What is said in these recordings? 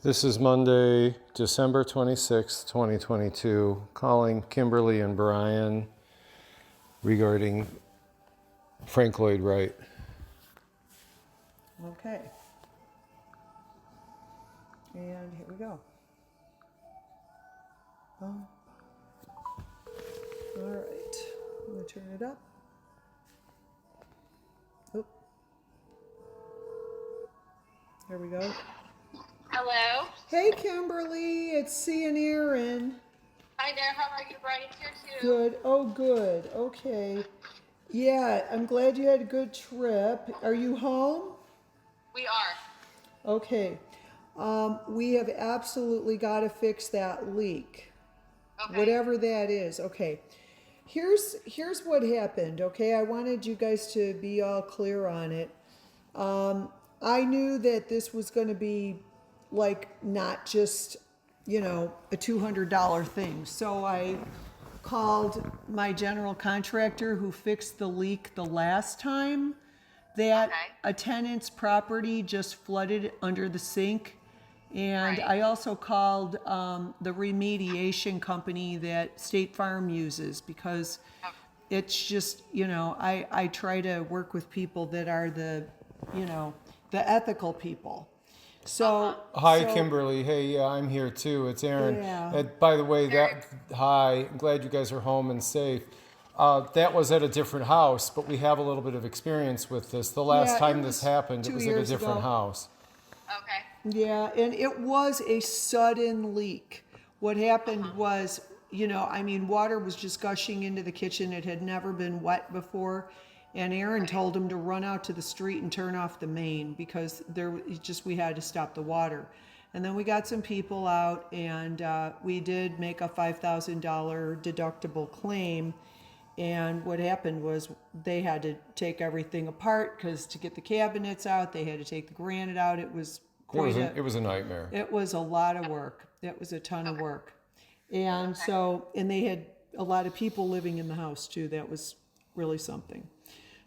This is Monday, December 26th, 2022, calling Kimberly and Brian regarding Frank Lloyd Wright. Okay. And here we go. All right. I'm going to turn it up. Oh. There we go. Hello. Hey, Kimberly. It's Cie and Aaron. Hi there. How are you? Brian's here too. Good. Oh, good. Okay. Yeah, I'm glad you had a good trip. Are you home? We are. Okay. We have absolutely got to fix that leak. Okay. Whatever that is. Okay. Here's what happened. Okay. I wanted you guys to be all clear on it. I knew that this was going to be like not just, a $200 thing. So I called my general contractor who fixed the leak the last time that a tenant's property just flooded under the sink. And Right. I also called the remediation company that State Farm uses because it's just, I try to work with people that are the ethical people. So Hi, Kimberly. Hey, yeah, I'm here too. It's Aaron. Yeah. By the way, hi. I'm glad you guys are home and safe. That was at a different house, but we have a little bit of experience with this. The last Yeah, time it this was happened, it 2 was at a years different ago. house. Okay. Yeah, and it was a sudden leak. What happened was, water was just gushing into the kitchen. It had never been wet before. And Aaron told him to run out to the street and turn off the main because we had to stop the water. And then we got some people out and we did make a $5,000 deductible claim. And what happened was they had to take everything apart because to get the cabinets out, they had to take the granite out. It was It was a nightmare. it was a lot of work. It was a ton of work. And and they had a lot of people living in the house too. That was really something.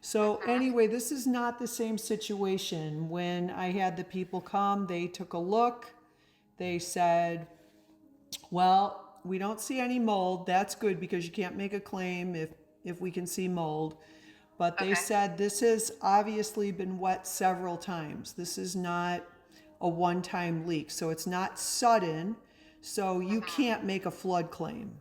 So anyway, this is not the same situation. When I had the people come, they took a look. They said, well, we don't see any mold. That's good because you can't make a claim if we can see mold. But they said this has obviously been wet several times. This is not a one-time leak. So it's not sudden. So you can't make a flood claim.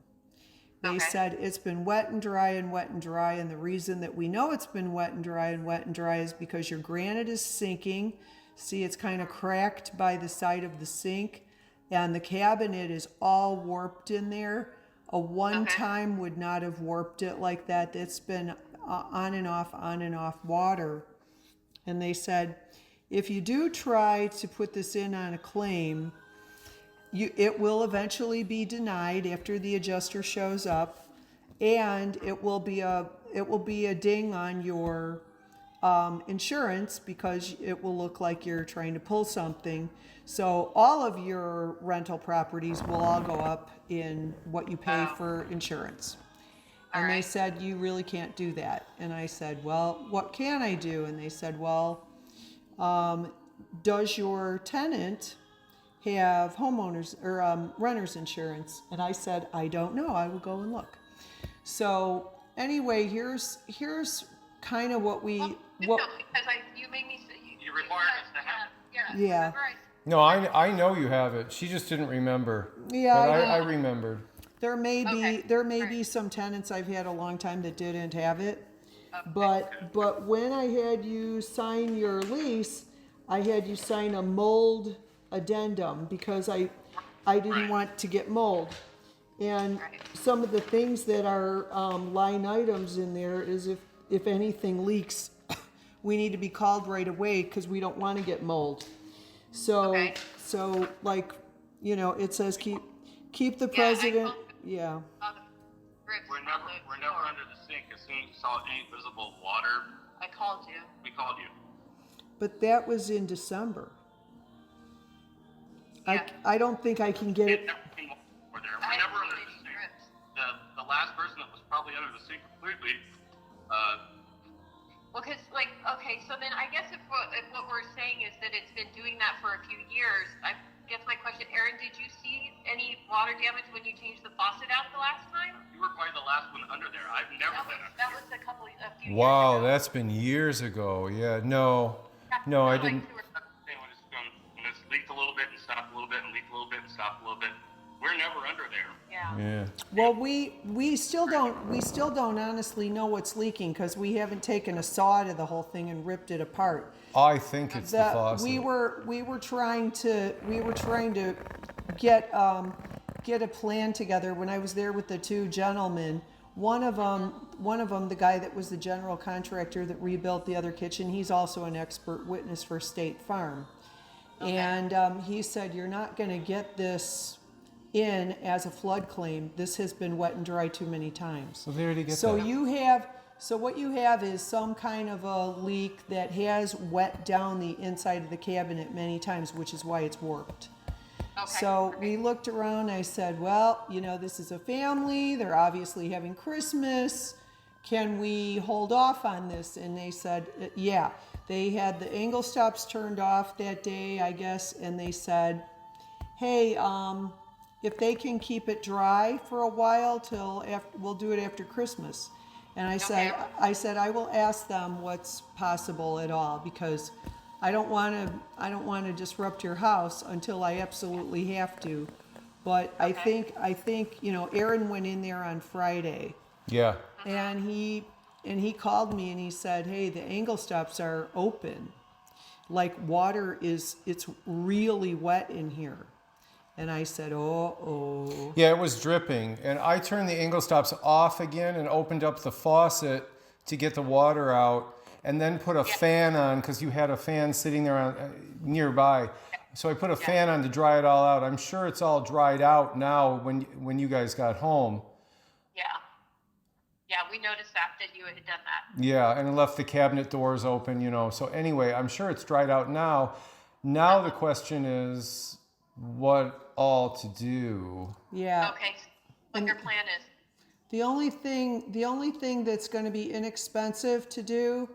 They said it's been wet and dry and wet and dry. And the reason that we know it's been wet and dry and wet and dry is because your granite is sinking. See, it's kind of cracked by the side of the sink. And the cabinet is all warped in there. A one-time would not have warped it like that. It's been on and off water. And they said, if you do try to put this in on a claim, it will eventually be denied after the adjuster shows up, and it will be a ding on your insurance because it will look like you're trying to pull something. So all of your rental properties will all go up in what you pay for insurance. And they said, you really can't do that. And I said, well, what can I do? And they said, well, does your tenant have homeowners or renters insurance? And I said, I don't know. I will go and look. So anyway, here's kind of what we Because you made me say you required us to have it. Yeah. Remember No, I know you have it. She just didn't remember. Yeah, But I remembered. there may be some tenants I've had a long time that didn't have it. But when I had you sign your lease, I had you sign a mold addendum because I didn't want to get mold. And some of the things that are line items in there is if anything leaks, we need to be called right away because we don't want to get mold. So like, it says keep the president. Yeah. We're never under the sink. As soon as you saw any visible water, I called you. we called you. But that was in December. I don't think I can get it. We're never under the sink. The last person that was probably under the sink completely. Well, because so then I guess if what we're saying is that it's been doing that for a few years, gets my question. Aaron, did you see any water damage when you changed the faucet out the last time? You were probably the last one under there. I've never been under That there. was a few Wow, years ago. that's been years ago. Yeah, no, I Like didn't. When it's leaked a little bit and stopped a little bit and leaked a little bit and stopped a little bit. We're never under there. Yeah. Yeah. Well, we still don't honestly know what's leaking because we haven't taken a saw to the whole thing and ripped it apart. I think it's the faucet. We were trying to get a plan together when I was there with the two gentlemen. One of them, the guy that was the general contractor that rebuilt the other kitchen, he's also an expert witness for State Farm. Okay. And he said, you're not going to get this in as a flood claim. This has been wet and dry too many times. So they already get So that. So what you have is some kind of a leak that has wet down the inside of the cabinet many times, which is why it's warped. Okay. So we looked around. I said, well, this is a family. They're obviously having Christmas. Can we hold off on this? And they said, yeah. They had the angle stops turned off that day, I guess, and they said, hey, if they can keep it dry for a while we'll do it after Christmas. And I said, I will ask them what's possible at all because I don't want to disrupt your house until I absolutely have to. But I think Aaron went in there on Friday. Yeah. And he called me and he said, hey, the angle stops are open. Like it's really wet in here. And I said, oh. Yeah, it was dripping. And I turned the angle stops off again and opened up the faucet to get the water out and then put a fan on because you had a fan sitting there nearby. So I put a fan on to dry it all out. I'm sure it's all dried out now when you guys got home. Yeah. Yeah, we noticed that you had done that. Yeah, and it left the cabinet doors open, So anyway, I'm sure it's dried out now. Now the question is what all to do. Yeah. Okay. What your plan is? The only thing that's going to be inexpensive to do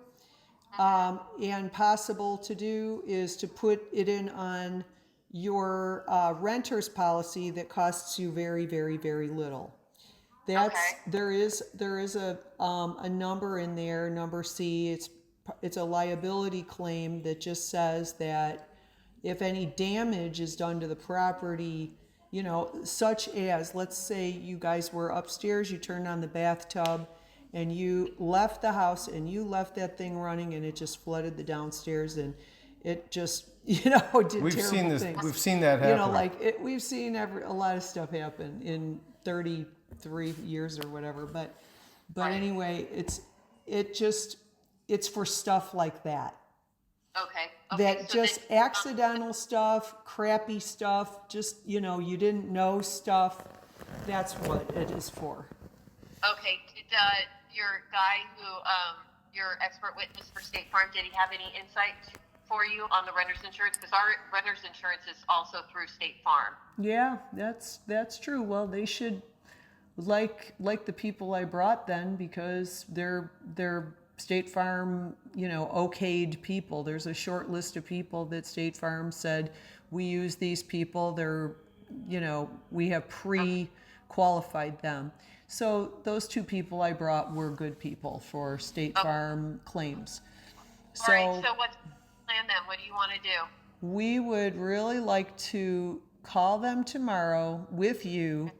and possible to do is to put it in on your renter's policy that costs you very, very, very little. There is a number in there, number C. It's a liability claim that just says that if any damage is done to the property, such as, let's say you guys were upstairs, you turned on the bathtub and you left the house and you left that thing running and it just flooded the downstairs and it just, did We've terrible seen this. things. We've seen that happen. We've seen a lot of stuff happen in 33 years or whatever. But anyway, it's for stuff like that. Okay. That so just accidental stuff, crappy stuff, just, you didn't know stuff. That's what it is for. Okay. Did your guy who, your expert witness for State Farm, did he have any insight for you on the renter's insurance? Because our renter's insurance is also through State Farm. Yeah, that's true. Well, they should like the people I brought then because they're State Farm, okayed people. There's a short list of people that State Farm said, we use these people. They're, we have pre-qualified them. So those two people I brought were good people for State Farm claims. All right, so what's the plan then? What do you want to do? We would really like to call them tomorrow with you.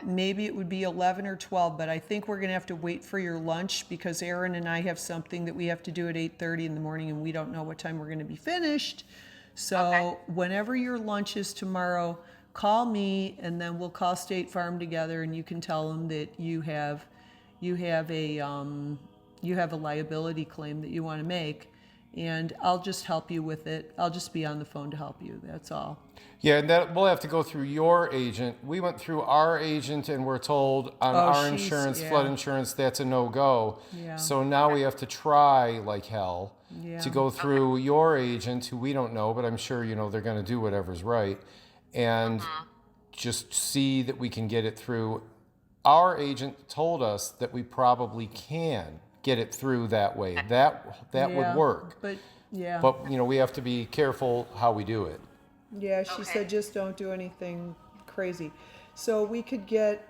Maybe it would be 11 or 12, but I think we're going to have to wait for your lunch because Aaron and I have something that we have to do at 8:30 in the morning and we don't know what time we're going to be finished. So whenever your lunch is tomorrow, call me and then we'll call State Farm together and you can tell them that you have a liability claim that you want to make and I'll just help you with it. I'll just be on the phone to help you. That's all. Yeah, that we'll have to go through your agent. We went through our agent and we're told on our insurance, flood insurance, that's a no-go. Yeah. So now we have to try like hell to go through your agent, who we don't know, but I'm sure, they're going to do whatever's right, and just see that we can get it through. Our agent told us that we probably can get it through that way. That would work. But yeah. But we have to be careful how we do it. Yeah, she Okay. said just don't do anything crazy. So we could get,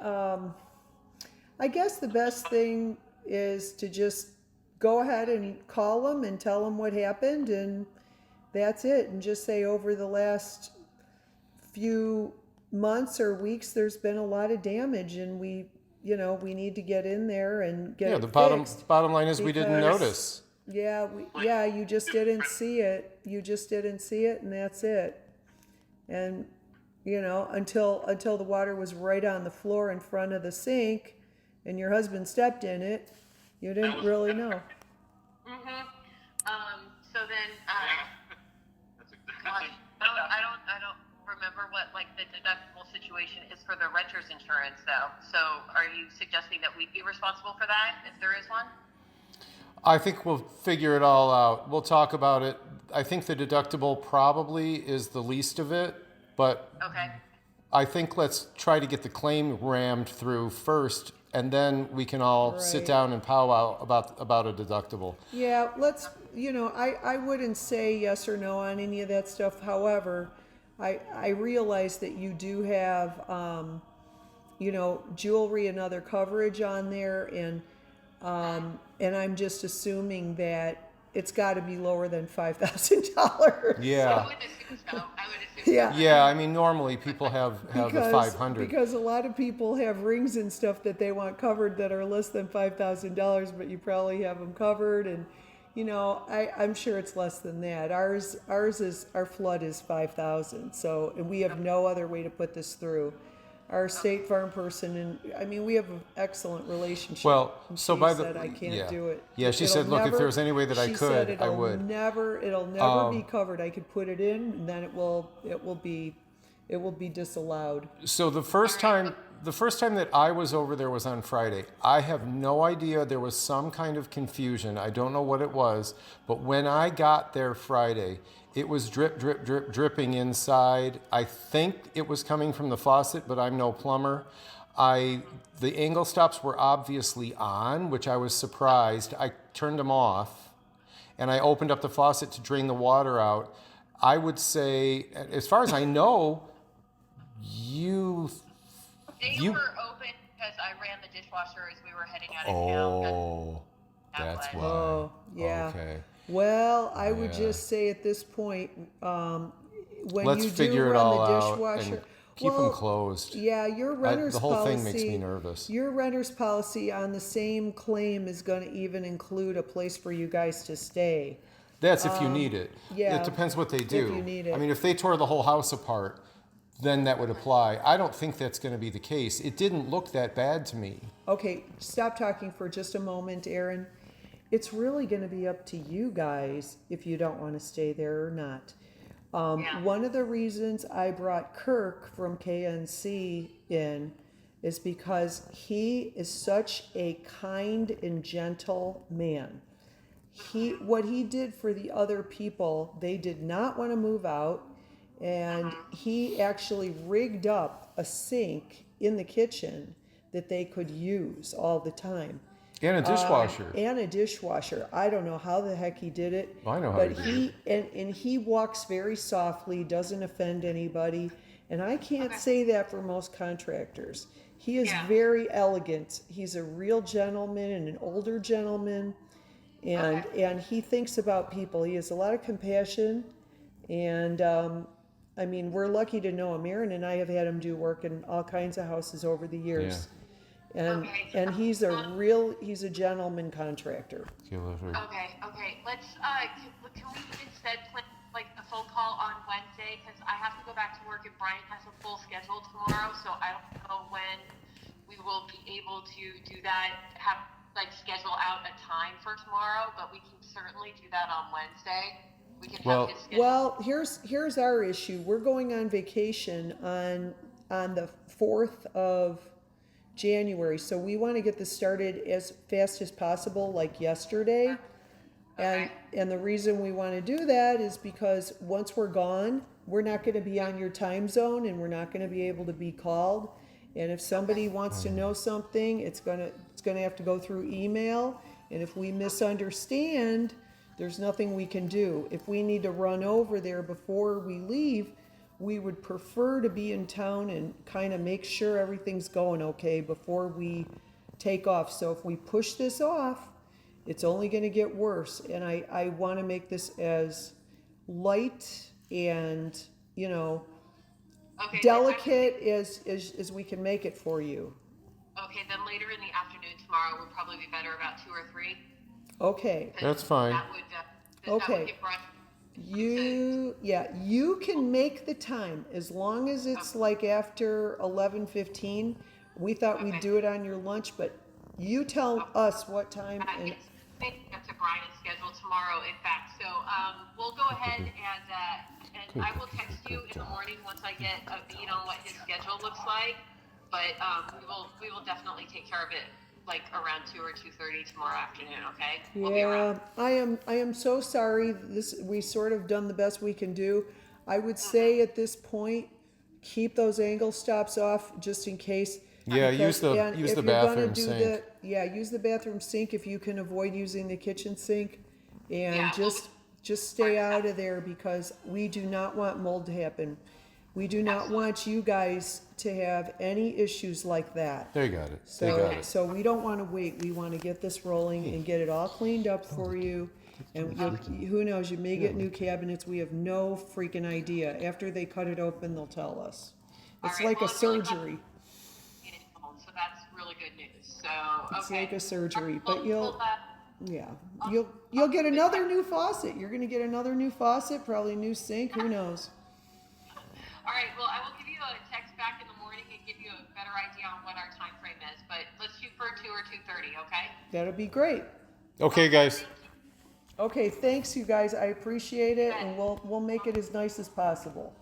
I guess the best thing is to just go ahead and call them and tell them what happened, and that's it. And just say over the last few months or weeks, there's been a lot of damage, and we need to get in there and get Yeah, it the fixed. bottom line is we didn't Because- notice. Yeah, you just didn't see it. You just didn't see it, and that's it. And until the water was right on the floor in front of the sink, and your husband stepped in it, you didn't really know. So then, That's exactly. I don't remember what like the deductible situation is for the renter's insurance though. So are you suggesting that we'd be responsible for that if there is one? I think we'll figure it all out. We'll talk about it. I think the deductible probably is the least of it, but Okay. I think let's try to get the claim rammed through first, and then we can all sit Right. down and powwow about a deductible. Yeah, let's. I wouldn't say yes or no on any of that stuff. However, I realize that you do have jewelry and other coverage on there, and I'm just assuming that it's got to be lower than $5,000. I Yeah. would assume so. Yeah. Yeah, I mean, normally people have the 500. Because a lot of people have rings and stuff that they want covered that are less than $5,000, but you probably have them covered, and I'm sure it's less than that. Our flood is 5,000, so, and we have no other way to put this through. Our State Farm person, and I mean, we have an excellent relationship. Well, and so she by the- said I can't yeah. do it. Yeah, she It'll said, look, if never- there was any way that I she could, said I it'll would. It'll never be covered. I could put it in, and then it will be disallowed. So the first time that I was over there was on Friday. I have no idea. There was some kind of confusion. I don't know what it was, but when I got there Friday, it was drip, drip, drip, dripping inside. I think it was coming from the faucet, but I'm no plumber. The angle stops were obviously on, which I was surprised. I turned them off, and I opened up the faucet to drain the water out. I would say, as far as I know, They were open because I ran the dishwasher as we were heading out of town. Oh, that's why. Oh, yeah. Okay. Well, I would Yeah. just say at this point, when Let's you do figure it run all the out dishwasher, and keep them closed. Yeah, your renter's the whole policy. thing makes me nervous. Your renter's policy on the same claim is going to even include a place for you guys to stay. That's if you need it. yeah, It depends what they do. you need it. I mean, if they tore the whole house apart, then that would apply. I don't think that's going to be the case. It didn't look that bad to me. Okay, stop talking for just a moment, Aaron. It's really going to be up to you guys if you don't want to stay there or not. Yeah. One of the reasons I brought Kirk from KNC in is because he is such a kind and gentle man. What he did for the other people, they did not want to move out, and he actually rigged up a sink in the kitchen that they could use all the time. And a dishwasher. And a dishwasher. I don't know how the heck he did it. I know how but he did and he walks very softly, doesn't offend anybody. And I can't say that for most contractors. He is very elegant. He's a real gentleman and an older gentleman. And he thinks about people. He has a lot of compassion. And I mean, we're lucky to know him. Aaron and I have had him do work in all kinds of houses over the years. And he's a gentleman contractor. Okay. Let's can we instead plan like a phone call on Wednesday, because I have to go back to work and Brian has a full schedule tomorrow, so I don't know when we will be able to do that. Schedule out a time for tomorrow, but we can certainly do that on Wednesday. We can have his schedule. Well, here's our issue. We're going on vacation on the 4th of January, so we want to get this started as fast as possible, like yesterday. And the reason we want to do that is because once we're gone, we're not going to be on your time zone, and we're not going to be able to be called. And if somebody wants to know something, it's gonna have to go through email. And if we misunderstand, There's nothing we can do. If we need to run over there before we leave, we would prefer to be in town and kind of make sure everything's going okay before we take off. So if we push this off, it's only going to get worse. And I want to make this as light and, you know, Okay. delicate as we can make it for you. Okay, then later in the afternoon tomorrow would probably be better, about 2 or 3. Okay. That's fine. That would, that Okay. would give Brian. You can make the time as long as it's like after 11:15. We thought we'd do it on your lunch, but you tell us what time. And It's up to Brian's schedule tomorrow, in fact. So we'll go ahead and I will text you in the morning once I get a beat on what his schedule looks like. But we will definitely take care of it like around 2 or 2:30 tomorrow afternoon. Okay? We'll be around. I am so sorry. We sort of done the best we can do. I would say at this point, keep those angle stops off just in case. Yeah, Because- and use if the you're gonna bathroom do sink. use the bathroom sink if you can avoid using the kitchen sink, and Yeah, well, just stay out of there because we do not want mold to happen. We do not want you guys to have any issues like that. They got it. They got it. So we don't want to wait. We want to get this rolling and get it all cleaned up for you. And who knows, you may get new cabinets. We have no freaking idea. After they cut it open, they'll tell us. It's All right, like well, a it's really surgery. So that's really good news. So It's okay. like a surgery, Well, but we'll, you'll get another new faucet. You're gonna get another new faucet, probably new sink. Who knows? all right. Well, I will give you a text back in the morning and give you a better idea on what our time frame is. But let's shoot for 2 or 2:30. Okay? That'll be great. Okay, guys. Okay, thanks you guys. I appreciate it, and we'll make it as nice as possible.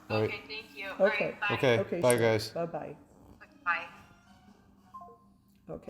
All right. Okay. Thank you. All Okay. right, bye. Okay. Bye, sure. guys. Bye bye.